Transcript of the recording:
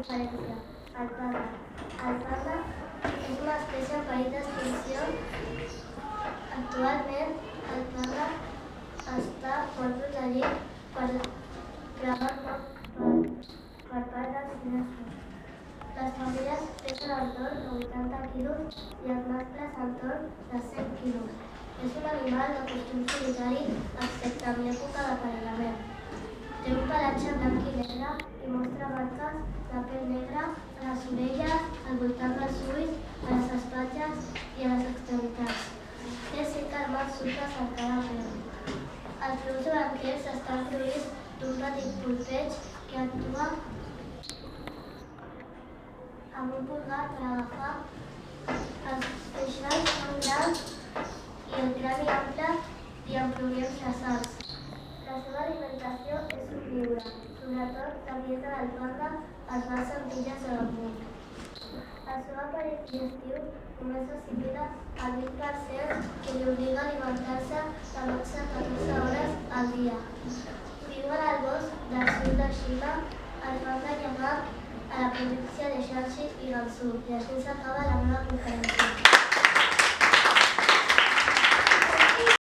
diferència. El panda. El panda és una espècie en perill d'extinció. Actualment, el panda està molt protegit per part dels xinesos. Les femelles pesen entorn de 80 quilos i els mascles entorn de 100 quilos. És un animal de costum solitari, excepte en època d'aparellament. Té un pelatge blanc i negre i mostra marques de pèl negre a les orelles, al voltant dels ulls, a les espatlles i a les extremitats. Té 5 armats surtes a cada peu. Els peus davanteres estan proveïts d'un petit polpeig que actua amb un pulgar per agafar. Els queixals són grans i el crani ample i amb prominents nasals. La seva alimentació és omnívora, sobretot la dieta del panda es basa en tiges de bambú. El seu aparell digestiu només assimila el 20% que li obliga a alimentar-se de 12 a 14 hores al dia. Viuen al bosc del sud de Xina, el panda llemat a la província de Shanxi i Gansu. I així s'acaba la meva conferència.